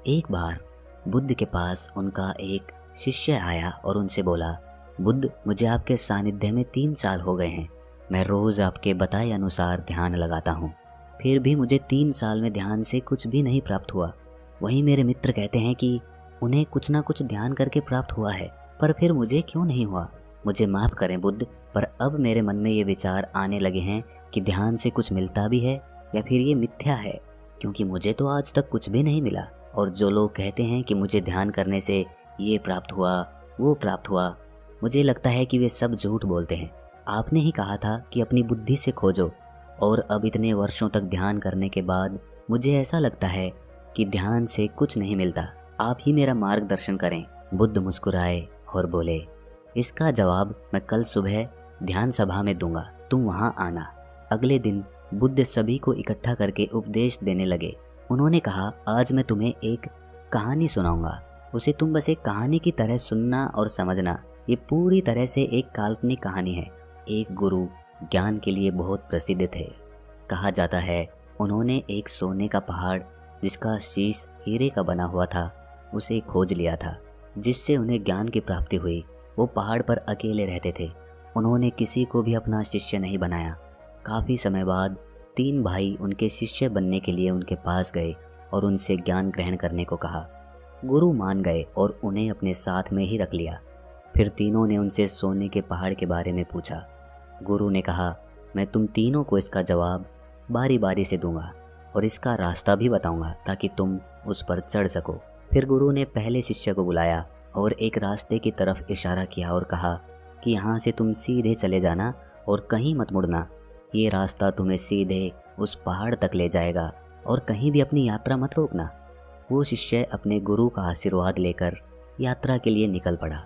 एक बार बुद्ध के पास उनका एक शिष्य आया और उनसे बोला, बुद्ध, मुझे आपके सानिध्य में 3 साल हो गए हैं। मैं रोज़ आपके बताए अनुसार ध्यान लगाता हूँ, फिर भी मुझे 3 साल में ध्यान से कुछ भी नहीं प्राप्त हुआ। वहीं मेरे मित्र कहते हैं कि उन्हें कुछ ना कुछ ध्यान करके प्राप्त हुआ है, पर फिर मुझे क्यों नहीं हुआ? मुझे माफ़ करें बुद्ध, पर अब मेरे मन में ये विचार आने लगे हैं कि ध्यान से कुछ मिलता भी है या फिर ये मिथ्या है, क्योंकि मुझे तो आज तक कुछ भी नहीं मिला। और जो लोग कहते हैं कि मुझे ध्यान करने से ये प्राप्त हुआ, वो प्राप्त हुआ, मुझे लगता है कि वे सब झूठ बोलते हैं। आपने ही कहा था कि अपनी बुद्धि से खोजो, और अब इतने वर्षों तक ध्यान करने के बाद मुझे ऐसा लगता है कि ध्यान से कुछ नहीं मिलता। आप ही मेरा मार्गदर्शन करें। बुद्ध मुस्कुराए और बोले, इसका जवाब मैं कल सुबह ध्यान सभा में दूंगा, तुम वहाँ आना। अगले दिन बुद्ध सभी को इकट्ठा करके उपदेश देने लगे। उन्होंने कहा, आज मैं तुम्हें एक कहानी सुनाऊंगा, उसे तुम बस एक कहानी की तरह सुनना और समझना। ये पूरी तरह से एक काल्पनिक कहानी है। एक गुरु ज्ञान के लिए बहुत प्रसिद्ध थे। कहा जाता है उन्होंने एक सोने का पहाड़ जिसका शीश हीरे का बना हुआ था उसे खोज लिया था, जिससे उन्हें ज्ञान की प्राप्ति हुई। वो पहाड़ पर अकेले रहते थे। उन्होंने किसी को भी अपना शिष्य नहीं बनाया। काफ़ी समय बाद 3 भाई उनके शिष्य बनने के लिए उनके पास गए और उनसे ज्ञान ग्रहण करने को कहा। गुरु मान गए और उन्हें अपने साथ में ही रख लिया। फिर तीनों ने उनसे सोने के पहाड़ के बारे में पूछा। गुरु ने कहा, मैं तुम तीनों को इसका जवाब बारी बारी से दूंगा और इसका रास्ता भी बताऊंगा ताकि तुम उस पर चढ़ सको। फिर गुरु ने पहले शिष्य को बुलाया और एक रास्ते की तरफ इशारा किया और कहा कि यहाँ से तुम सीधे चले जाना और कहीं मत मुड़ना। ये रास्ता तुम्हें सीधे उस पहाड़ तक ले जाएगा और कहीं भी अपनी यात्रा मत रोकना। वो शिष्य अपने गुरु का आशीर्वाद लेकर यात्रा के लिए निकल पड़ा।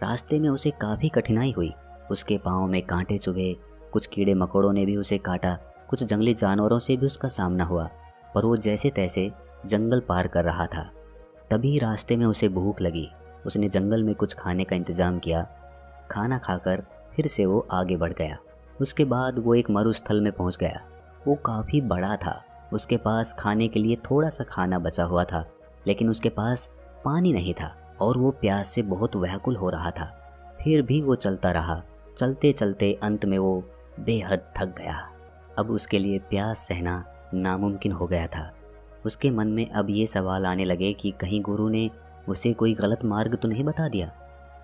रास्ते में उसे काफ़ी कठिनाई हुई। उसके पाँव में कांटे चुभे, कुछ कीड़े मकोड़ों ने भी उसे काटा, कुछ जंगली जानवरों से भी उसका सामना हुआ, पर वो जैसे तैसे जंगल पार कर रहा था। तभी रास्ते में उसे भूख लगी। उसने जंगल में कुछ खाने का इंतज़ाम किया। खाना खाकर फिर से वो आगे बढ़ गया। उसके बाद वो एक मरुस्थल में पहुंच गया। वो काफ़ी बड़ा था। उसके पास खाने के लिए थोड़ा सा खाना बचा हुआ था, लेकिन उसके पास पानी नहीं था और वो प्यास से बहुत व्याकुल हो रहा था। फिर भी वो चलता रहा। चलते चलते अंत में वो बेहद थक गया। अब उसके लिए प्यास सहना नामुमकिन हो गया था। उसके मन में अब ये सवाल आने लगे कि कहीं गुरु ने उसे कोई गलत मार्ग तो नहीं बता दिया।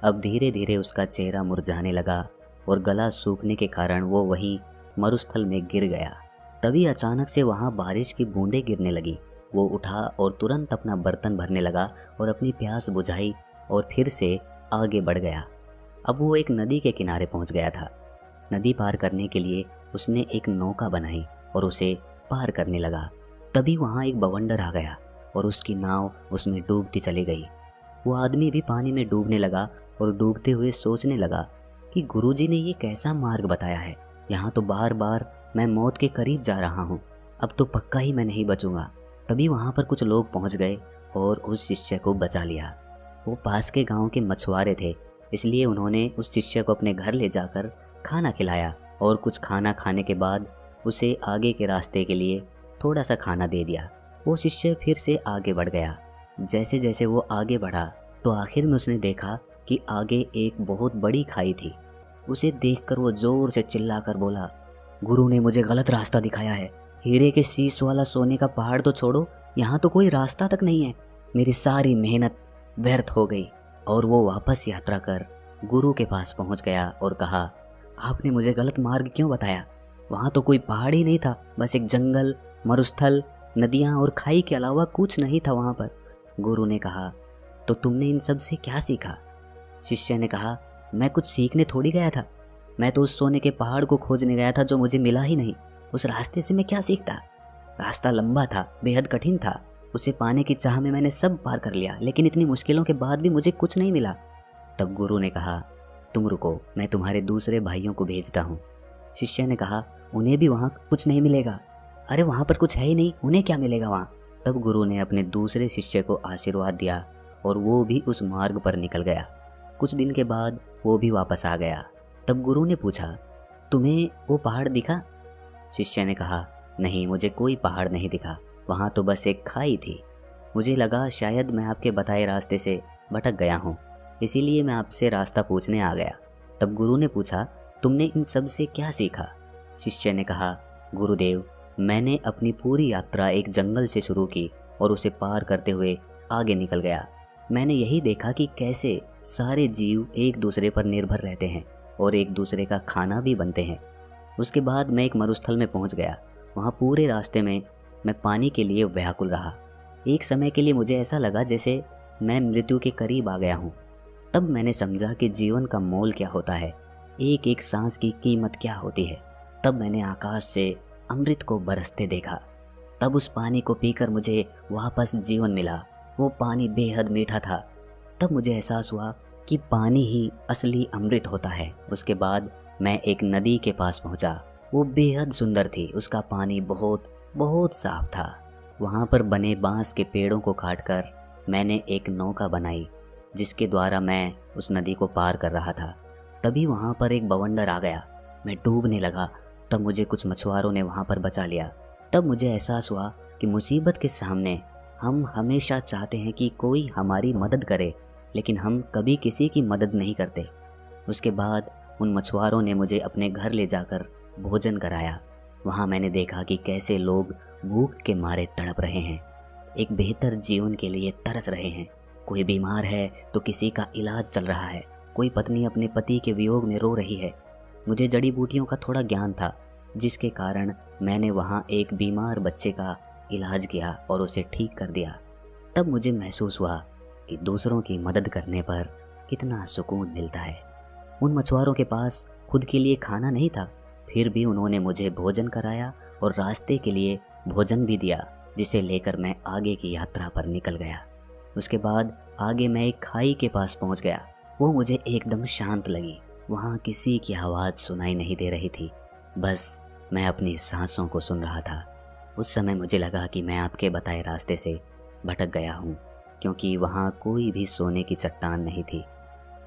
अब धीरे धीरे उसका चेहरा मुरझाने लगा और गला सूखने के कारण वो वहीं मरुस्थल में गिर गया। तभी अचानक से वहाँ बारिश की बूंदें गिरने लगी। वो उठा और तुरंत अपना बर्तन भरने लगा और अपनी प्यास बुझाई और फिर से आगे बढ़ गया। अब वो एक नदी के किनारे पहुँच गया था। नदी पार करने के लिए उसने एक नौका बनाई और उसे पार करने लगा। तभी वहाँ एक बवंडर आ गया और उसकी नाव उसमें डूबती चली गई। वो आदमी भी पानी में डूबने लगा और डूबते हुए सोचने लगा कि गुरुजी ने ये कैसा मार्ग बताया है। यहाँ तो बार बार मैं मौत के करीब जा रहा हूँ। अब तो पक्का ही मैं नहीं बचूंगा। तभी वहाँ पर कुछ लोग पहुँच गए और उस शिष्य को बचा लिया। वो पास के गांव के मछुआरे थे, इसलिए उन्होंने उस शिष्य को अपने घर ले जाकर खाना खिलाया और कुछ खाना खाने के बाद उसे आगे के रास्ते के लिए थोड़ा सा खाना दे दिया। वो शिष्य फिर से आगे बढ़ गया। जैसे जैसे वो आगे बढ़ा तो आखिर में उसने देखा कि आगे एक बहुत बड़ी खाई थी। उसे देखकर वो जोर से चिल्लाकर बोला, गुरु ने मुझे गलत रास्ता दिखाया है। हीरे के शीश वाला सोने का पहाड़ तो छोड़ो, यहाँ तो कोई रास्ता तक नहीं है। मेरी सारी मेहनत व्यर्थ हो गई। और वो वापस यात्रा कर गुरु के पास पहुँच गया और कहा, आपने मुझे गलत मार्ग क्यों बताया? वहाँ तो कोई पहाड़ ही नहीं था, बस एक जंगल, मरुस्थल, नदियाँ और खाई के अलावा कुछ नहीं था वहाँ पर। गुरु ने कहा, तो तुमने इन सब से क्या सीखा? शिष्य ने कहा, मैं कुछ सीखने थोड़ी गया था। मैं तो उस सोने के पहाड़ को खोजने गया था जो मुझे मिला ही नहीं। उस रास्ते से मैं क्या सीखता? रास्ता लंबा था, बेहद कठिन था। उसे पाने की चाह में मैंने सब पार कर लिया, लेकिन इतनी मुश्किलों के बाद भी मुझे कुछ नहीं मिला। तब गुरु ने कहा, तुम रुको, मैं तुम्हारे दूसरे भाइयों को भेजता हूँ। शिष्य ने कहा, उन्हें भी वहाँ कुछ नहीं मिलेगा। अरे वहाँ पर कुछ है ही नहीं, उन्हें क्या मिलेगा वहाँ? तब गुरु ने अपने दूसरे शिष्य को आशीर्वाद दिया और वो भी उस मार्ग पर निकल गया। कुछ दिन के बाद वो भी वापस आ गया। तब गुरु ने पूछा, तुम्हें वो पहाड़ दिखा? शिष्य ने कहा, नहीं, मुझे कोई पहाड़ नहीं दिखा, वहाँ तो बस एक खाई थी। मुझे लगा शायद मैं आपके बताए रास्ते से भटक गया हूँ, इसीलिए मैं आपसे रास्ता पूछने आ गया। तब गुरु ने पूछा, तुमने इन सब से क्या सीखा? शिष्य ने कहा, गुरुदेव, मैंने अपनी पूरी यात्रा एक जंगल से शुरू की और उसे पार करते हुए आगे निकल गया। मैंने यही देखा कि कैसे सारे जीव एक दूसरे पर निर्भर रहते हैं और एक दूसरे का खाना भी बनते हैं। उसके बाद मैं एक मरुस्थल में पहुंच गया। वहाँ पूरे रास्ते में मैं पानी के लिए व्याकुल रहा। एक समय के लिए मुझे ऐसा लगा जैसे मैं मृत्यु के करीब आ गया हूँ। तब मैंने समझा कि जीवन का मोल क्या होता है, एक एक सांस की कीमत क्या होती है। तब मैंने आकाश से अमृत को बरसते देखा। तब उस पानी को पीकर मुझे वापस जीवन मिला। वो पानी बेहद मीठा था। तब मुझे एहसास हुआ कि पानी ही असली अमृत होता है। उसके बाद मैं एक नदी के पास पहुंचा। वो बेहद सुंदर थी। उसका पानी बहुत बहुत साफ था। वहाँ पर बने बांस के पेड़ों को काटकर मैंने एक नौका बनाई, जिसके द्वारा मैं उस नदी को पार कर रहा था। तभी वहाँ पर एक बवंडर आ गया। मैं डूबने लगा। तब मुझे कुछ मछुआरों ने वहाँ पर बचा लिया। तब मुझे एहसास हुआ कि मुसीबत के सामने हम हमेशा चाहते हैं कि कोई हमारी मदद करे, लेकिन हम कभी किसी की मदद नहीं करते। उसके बाद उन मछुआरों ने मुझे अपने घर ले जाकर भोजन कराया। वहाँ मैंने देखा कि कैसे लोग भूख के मारे तड़प रहे हैं, एक बेहतर जीवन के लिए तरस रहे हैं। कोई बीमार है तो किसी का इलाज चल रहा है। कोई पत्नी अपने पति के वियोग में रो रही है। मुझे जड़ी बूटियों का थोड़ा ज्ञान था, जिसके कारण मैंने वहाँ एक बीमार बच्चे का इलाज किया और उसे ठीक कर दिया। तब मुझे महसूस हुआ कि दूसरों की मदद करने पर कितना सुकून मिलता है। उन मछुआरों के पास खुद के लिए खाना नहीं था, फिर भी उन्होंने मुझे भोजन कराया और रास्ते के लिए भोजन भी दिया, जिसे लेकर मैं आगे की यात्रा पर निकल गया। उसके बाद आगे मैं एक खाई के पास पहुंच गया। वो मुझे एकदम शांत लगी। वहाँ किसी की आवाज़ सुनाई नहीं दे रही थी, बस मैं अपनी सांसों को सुन रहा था। उस समय मुझे लगा कि मैं आपके बताए रास्ते से भटक गया हूँ, क्योंकि वहाँ कोई भी सोने की चट्टान नहीं थी।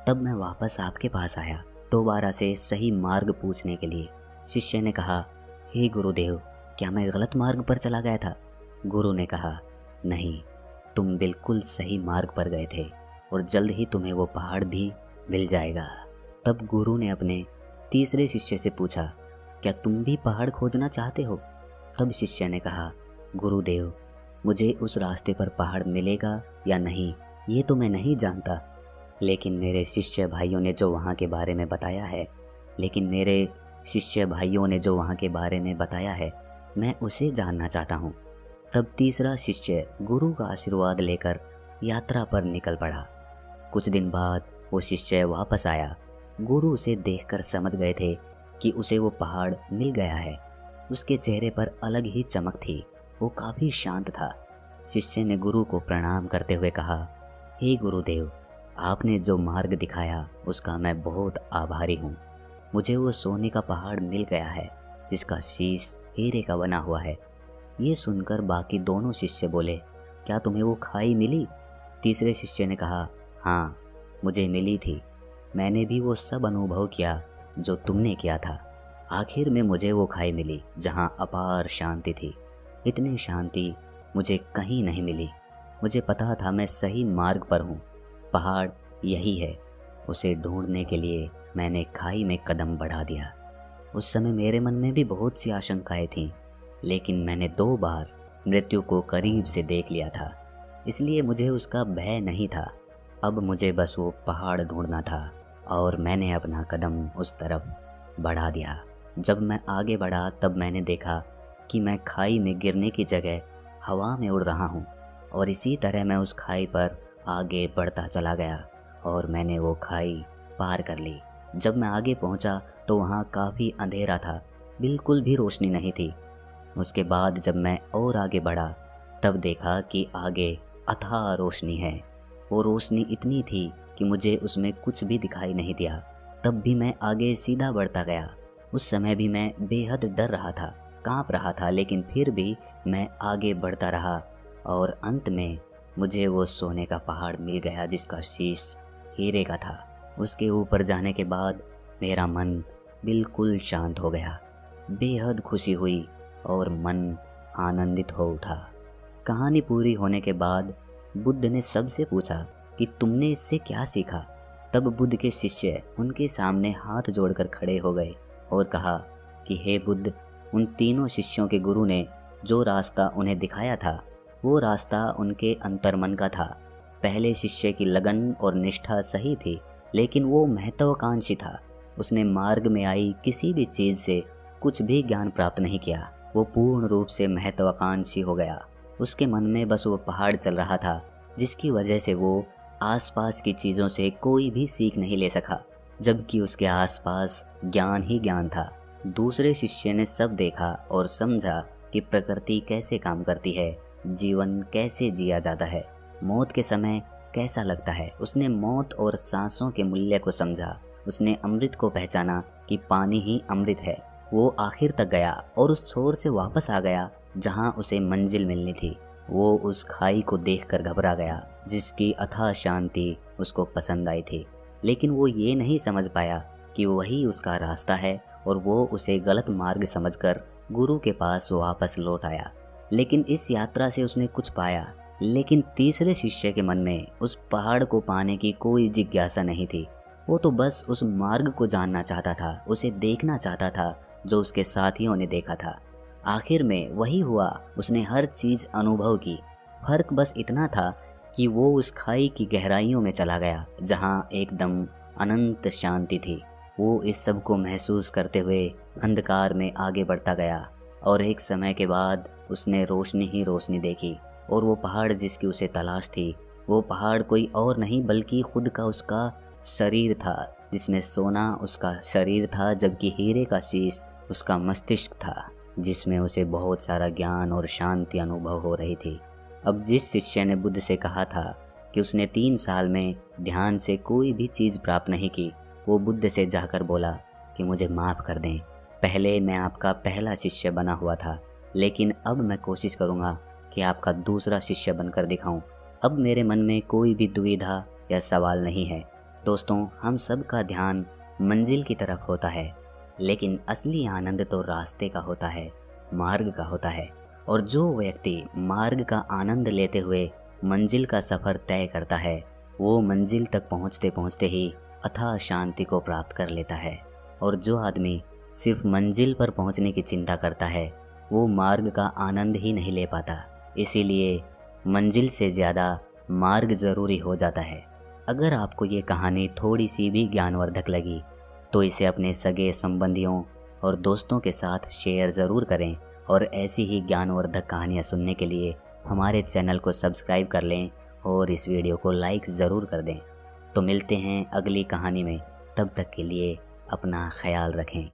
तब मैं वापस आपके पास आया, दोबारा से सही मार्ग पूछने के लिए। शिष्य ने कहा, हे गुरुदेव, क्या मैं गलत मार्ग पर चला गया था? गुरु ने कहा, नहीं, तुम बिल्कुल सही मार्ग पर गए थे और जल्द ही तुम्हें वो पहाड़ भी मिल जाएगा। तब गुरु ने अपने तीसरे शिष्य से पूछा, क्या तुम भी पहाड़ खोजना चाहते हो? तब शिष्य ने कहा, गुरुदेव, मुझे उस रास्ते पर पहाड़ मिलेगा या नहीं ये तो मैं नहीं जानता, लेकिन मेरे शिष्य भाइयों ने जो वहाँ के बारे में बताया है मैं उसे जानना चाहता हूँ। तब तीसरा शिष्य गुरु का आशीर्वाद लेकर यात्रा पर निकल पड़ा। कुछ दिन बाद वो शिष्य वापस आया। गुरु उसे देखकर समझ गए थे कि उसे वो पहाड़ मिल गया है। उसके चेहरे पर अलग ही चमक थी। वो काफ़ी शांत था। शिष्य ने गुरु को प्रणाम करते हुए कहा, हे गुरुदेव, आपने जो मार्ग दिखाया उसका मैं बहुत आभारी हूँ। मुझे वो सोने का पहाड़ मिल गया है, जिसका शीश हीरे का बना हुआ है। ये सुनकर बाकी दोनों शिष्य बोले, क्या तुम्हें वो खाई मिली? तीसरे शिष्य ने कहा, हाँ, मुझे मिली थी। मैंने भी वो सब अनुभव किया जो तुमने किया था। आखिर में मुझे वो खाई मिली जहाँ अपार शांति थी। इतनी शांति मुझे कहीं नहीं मिली। मुझे पता था मैं सही मार्ग पर हूँ। पहाड़ यही है। उसे ढूंढने के लिए मैंने खाई में कदम बढ़ा दिया। उस समय मेरे मन में भी बहुत सी आशंकाएं थीं, लेकिन मैंने 2 बार मृत्यु को करीब से देख लिया था, इसलिए मुझे उसका भय नहीं था। अब मुझे बस वो पहाड़ ढूंढना था और मैंने अपना कदम उस तरफ बढ़ा दिया। जब मैं आगे बढ़ा तब मैंने देखा कि मैं खाई में गिरने की जगह हवा में उड़ रहा हूँ और इसी तरह मैं उस खाई पर आगे बढ़ता चला गया और मैंने वो खाई पार कर ली। जब मैं आगे पहुँचा तो वहाँ काफ़ी अंधेरा था, बिल्कुल भी रोशनी नहीं थी। उसके बाद जब मैं और आगे बढ़ा तब देखा कि आगे अथाह रोशनी है। वो रोशनी इतनी थी कि मुझे उसमें कुछ भी दिखाई नहीं दिया। तब भी मैं आगे सीधा बढ़ता गया। उस समय भी मैं बेहद डर रहा था, कांप रहा था, लेकिन फिर भी मैं आगे बढ़ता रहा और अंत में मुझे वो सोने का पहाड़ मिल गया जिसका शीश हीरे का था। उसके ऊपर जाने के बाद मेरा मन बिल्कुल शांत हो गया। बेहद खुशी हुई और मन आनंदित हो उठा। कहानी पूरी होने के बाद बुद्ध ने सबसे पूछा कि तुमने इससे क्या सीखा। तब बुद्ध के शिष्य उनके सामने हाथ जोड़कर खड़े हो गए और कहा कि हे बुद्ध, उन तीनों शिष्यों के गुरु ने जो रास्ता उन्हें दिखाया था वो रास्ता उनके अंतर्मन का था। पहले शिष्य की लगन और निष्ठा सही थी, लेकिन वो महत्वाकांक्षी था। उसने मार्ग में आई किसी भी चीज़ से कुछ भी ज्ञान प्राप्त नहीं किया। वो पूर्ण रूप से महत्वाकांक्षी हो गया। उसके मन में बस वो पहाड़ चल रहा था, जिसकी वजह से वो आसपास की चीज़ों से कोई भी सीख नहीं ले सका, जबकि उसके आसपास ज्ञान ही ज्ञान था। दूसरे शिष्य ने सब देखा और समझा कि प्रकृति कैसे काम करती है, जीवन कैसे जिया जाता है, मौत के समय कैसा लगता है। उसने मौत और सांसों के मूल्य को समझा। उसने अमृत को पहचाना कि पानी ही अमृत है। वो आखिर तक गया और उस छोर से वापस आ गया जहां उसे मंजिल मिलनी थी। वो उस खाई को देखकर घबरा गया जिसकी अथाह शांति उसको पसंद आई थी, लेकिन वो ये नहीं समझ पाया कि वही उसका रास्ता है और वो उसे गलत मार्ग समझकर गुरु के पास वापस लौट आया। लेकिन इस यात्रा से उसने कुछ पाया, लेकिन तीसरे शिष्य के मन में उस पहाड़ को पाने की कोई जिज्ञासा नहीं थी। वो तो बस उस मार्ग को जानना चाहता था, उसे देखना चाहता था जो उसके साथियों ने देखा था। आखिर में वही हुआ, उसने हर चीज़ अनुभव की। फर्क बस इतना था कि वो उस खाई की गहराइयों में चला गया जहाँ एकदम अनंत शांति थी। वो इस सब को महसूस करते हुए अंधकार में आगे बढ़ता गया और एक समय के बाद उसने रोशनी ही रोशनी देखी। और वो पहाड़ जिसकी उसे तलाश थी, वो पहाड़ कोई और नहीं बल्कि खुद का उसका शरीर था, जिसमें सोना उसका शरीर था जबकि हीरे का शीश उसका मस्तिष्क था, जिसमें उसे बहुत सारा ज्ञान और शांति अनुभव हो रही थी। अब जिस शिष्य ने बुद्ध से कहा था कि उसने 3 साल में ध्यान से कोई भी चीज़ प्राप्त नहीं की, वो बुद्ध से जाकर बोला कि मुझे माफ़ कर दें। पहले मैं आपका पहला शिष्य बना हुआ था, लेकिन अब मैं कोशिश करूँगा कि आपका दूसरा शिष्य बनकर दिखाऊं। अब मेरे मन में कोई भी दुविधा या सवाल नहीं है। दोस्तों, हम सब का ध्यान मंजिल की तरफ होता है, लेकिन असली आनंद तो रास्ते का होता है, मार्ग का होता है। और जो व्यक्ति मार्ग का आनंद लेते हुए मंजिल का सफ़र तय करता है, वो मंजिल तक पहुँचते पहुँचते ही अथाह शांति को प्राप्त कर लेता है। और जो आदमी सिर्फ मंजिल पर पहुँचने की चिंता करता है, वो मार्ग का आनंद ही नहीं ले पाता। इसीलिए मंजिल से ज़्यादा मार्ग ज़रूरी हो जाता है। अगर आपको ये कहानी थोड़ी सी भी ज्ञानवर्धक लगी तो इसे अपने सगे संबंधियों और दोस्तों के साथ शेयर ज़रूर करें, और ऐसी ही ज्ञानवर्धक कहानियाँ सुनने के लिए हमारे चैनल को सब्सक्राइब कर लें और इस वीडियो को लाइक ज़रूर कर दें। तो मिलते हैं अगली कहानी में, तब तक के लिए अपना ख्याल रखें।